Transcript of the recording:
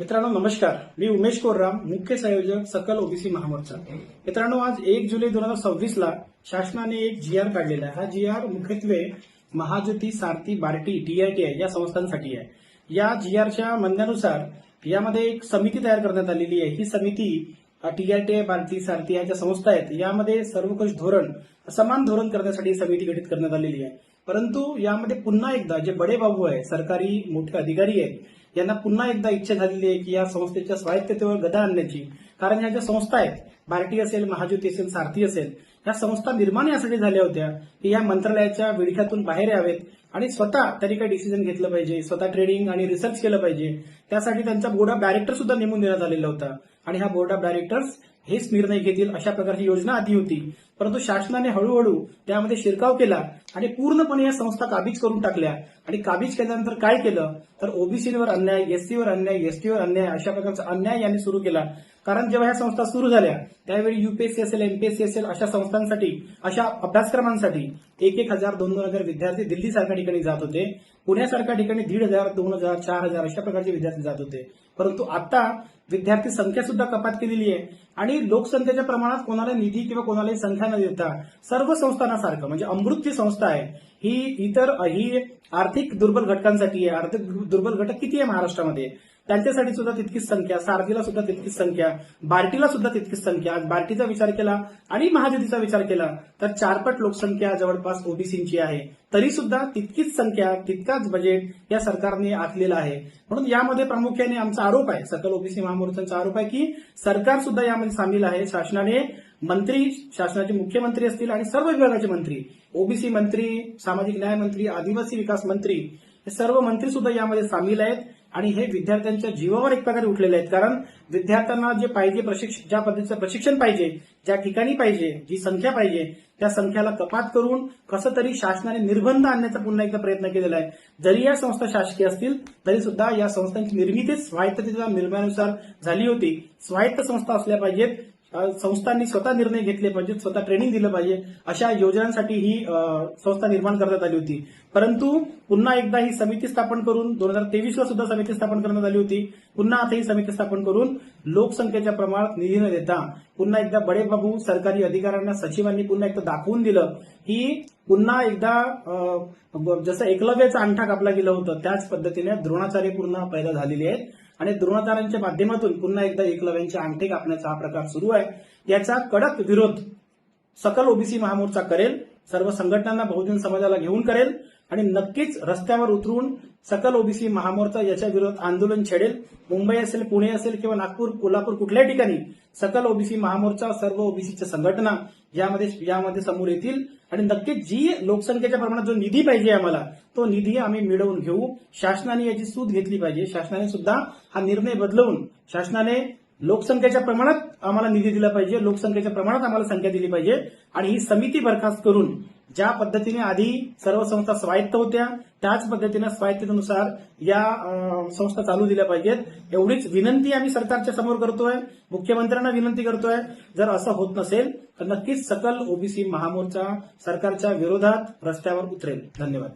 मित्रांनो नमस्कार, मी उमेश कोरराम, मुख्य संयोजक सकल ओबीसी महामोर्चा। मित्रांनो आज 1 जुलै 2026 ला शासनाने एक GR काढलेला आहे। हा GR मुख्यत्वे महाज्योती, सारथी, बार्टी, TITI या संस्थांसाठी आहे। या GRच्या म्हणण्यानुसार यामध्ये एक समिती तयार करण्यात आलेली आहे। ही समिती TITI, बार्टी, सारथी या ज्या संस्था आहेत यामध्ये सर्वकष धोरण, समान धोरण करण्यासाठी समिती गठीत करण्यात आलेली आहे। परंतु यामध्ये पुन्हा एकदा जे बडे बाबू आहे, सरकारी मोठे अधिकारी आहेत, यांना पुन्हा एकदा इच्छा झालेली आहे की या संस्थेच्या स्वायत्ततेवर गदा आणण्याची। कारण ह्या ज्या संस्था आहेत, बार्टी असेल, महाज्योती असेल, सारथी असेल, या संस्था निर्माण यासाठी झाल्या होत्या की या मंत्रालयाच्या विळख्यातून बाहेर यावेत आणि स्वतः त्यांनी काही डिसिजन घेतलं पाहिजे, स्वतः ट्रेडिंग आणि रिसर्च केलं पाहिजे। त्यासाठी त्यांचा बोर्ड ऑफ डायरेक्टर सुद्धा नेमून देण्यात आलेला होता आणि हा बोर्ड ऑफ डायरेक्टर्स हेच निर्णय घेतील अशा प्रकारची योजना आधी होती। परंतु शासनाने हळूहळू त्यामध्ये शिरकाव केला आणि पूर्णपणे या संस्था काबीज करून टाकल्या। आणि काबीज केल्यानंतर काय केलं तर ओबीसीवर अन्याय, SCवर अन्याय, STवर अन्याय अशा प्रकारचा अन्याय यांनी सुरू केला। कारण जेव्हा ह्या संस्था सुरू झाल्या त्यावेळी UPSC असेल, MPSC असेल अशा संस्थांसाठी, अशा अभ्यासक्रमांसाठी 1,000, 2,000 विद्यार्थी दिल्लीसारख्या ठिकाणी जात होते। पुण्यासारख्या ठिकाणी 1,500, 2,000, 4,000 अशा प्रकारचे विद्यार्थी जात होते। परंतु आता विद्यार्थी संख्या सुद्धा कपात केलेली आहे आणि लोकसंख्येच्या प्रमाणात कोणाला निधी किंवा कोणालाही संख्या न देता सर्व संस्थांना सारखं म्हणजे अमृतची संस्था आहे ही आर्थिक दुर्बल घटकांसाठी आहे। आर्थिक दुर्बल घटक किती आहे महाराष्ट्रामध्ये, त्यांच्यासाठी सुद्धा तितकीच संख्या, सारथीला सुद्धा तितकीच संख्या, बार्टीला सुद्धा तितकीच संख्या। आज बार्टीचा विचार केला आणि महाज्योतीचा विचार केला तर 4पट लोकसंख्या जवळपास ओबीसींची आहे, तरी सुद्धा तितकीच संख्या, तितकाच बजेट या सरकारने आखलेलं आहे। म्हणून यामध्ये प्रामुख्याने आमचा आरोप आहे, सकल ओबीसी महामोर्चाचा आरोप आहे की सरकार सुद्धा यामध्ये सामील आहे। शासनाने मंत्री, शासनाचे मुख्यमंत्री असतील आणि सर्व विभागाचे मंत्री, ओबीसी मंत्री, सामाजिक न्याय मंत्री, आदिवासी विकास मंत्री, हे सर्व मंत्री सुद्धा यामध्ये सामील आहेत आणि हे विद्यार्थ्यांच्या जीवावर एक प्रकारे उठलेले आहेत। कारण विद्यार्थ्यांना जे पाहिजे ज्या पद्धतीचं प्रशिक्षण पाहिजे, ज्या ठिकाणी पाहिजे, जी संख्या पाहिजे, त्या संख्याला कपात करून कसं तरी शासनाने निर्बंध आणण्याचा पुन्हा एकदा प्रयत्न केलेला आहे। जरी या संस्था शासकीय असतील तरी सुद्धा या संस्थांची निर्मितीच स्वायत्ततेच्या निर्णयानुसार झाली होती। स्वायत्त संस्था असल्या पाहिजेत, संस्थांनी स्वतः निर्णय घेतले पाहिजेत, स्वतः ट्रेनिंग दिलं पाहिजे, अशा योजनांसाठी ही संस्था निर्माण करण्यात आली होती। परंतु पुन्हा एकदा ही समिती स्थापन करून 2023 ला सुद्धा समिती स्थापन करण्यात आली होती। पुन्हा आता ही समिती स्थापन करून लोकसंख्येच्या प्रमाणात निधी न देता पुन्हा एकदा बडे बाबू सरकारी अधिकाऱ्यांना, सचिवांनी पुन्हा एकदा दाखवून दिलं की पुन्हा एकदा जसं एकलव्याचा अंगठा कापला गेलं होतं त्याच पद्धतीने द्रोणाचार्य पुन्हा पैदा झालेले आहेत आणि द्रोणाचार्यांच्या माध्यमातून पुन्हा एकदा एकलव्यांचे अंगठे कापण्याचा हा प्रकार सुरू आहे। याचा कडक विरोध सकल ओबीसी महामोर्चा करेल, सर्व संघटनांना, बहुजन समाजाला घेऊन करेल आणि नक्कीच रस्त्यावर उतरून सकल ओबीसी महामोर्चा याच्या विरोधात आंदोलन छेडेल। मुंबई असेल, पुणे असेल किंवा नागपूर, कोल्हापूर कुठल्याही ठिकाणी सकल ओबीसी महामोर्चा, सर्व ओबीसीच्या संघटना यामध्ये समोर येतील आणि नक्कीच जी लोकसंख्येच्या प्रमाणात जो निधी पाहिजे आम्हाला तो निधी आम्ही मिळवून घेऊ। शासनाने याची सूट घेतली पाहिजे। शासनाने सुद्धा हा निर्णय बदलवून शासनाने लोकसंख्येच्या प्रमाणात आम्हाला निधी दिला पाहिजे, लोकसंख्येच्या प्रमाणात आम्हाला संख्या दिली पाहिजे आणि ही समिती बरखास्त करून ज्या पद्धतीने आधी सर्व संस्था स्वायत्त होत्या त्याच पद्धतीने स्वायत्ततेनुसार या संस्था चालू दिल्या पाहिजेत। एवढीच विनंती आम्ही सरकारच्या समोर करतोय, मुख्यमंत्र्यांना विनंती करतोय। जर असं होत नसेल तर नक्कीच सकल ओबीसी महामोर्चा सरकारच्या विरोधात रस्त्यावर उतरेल। धन्यवाद।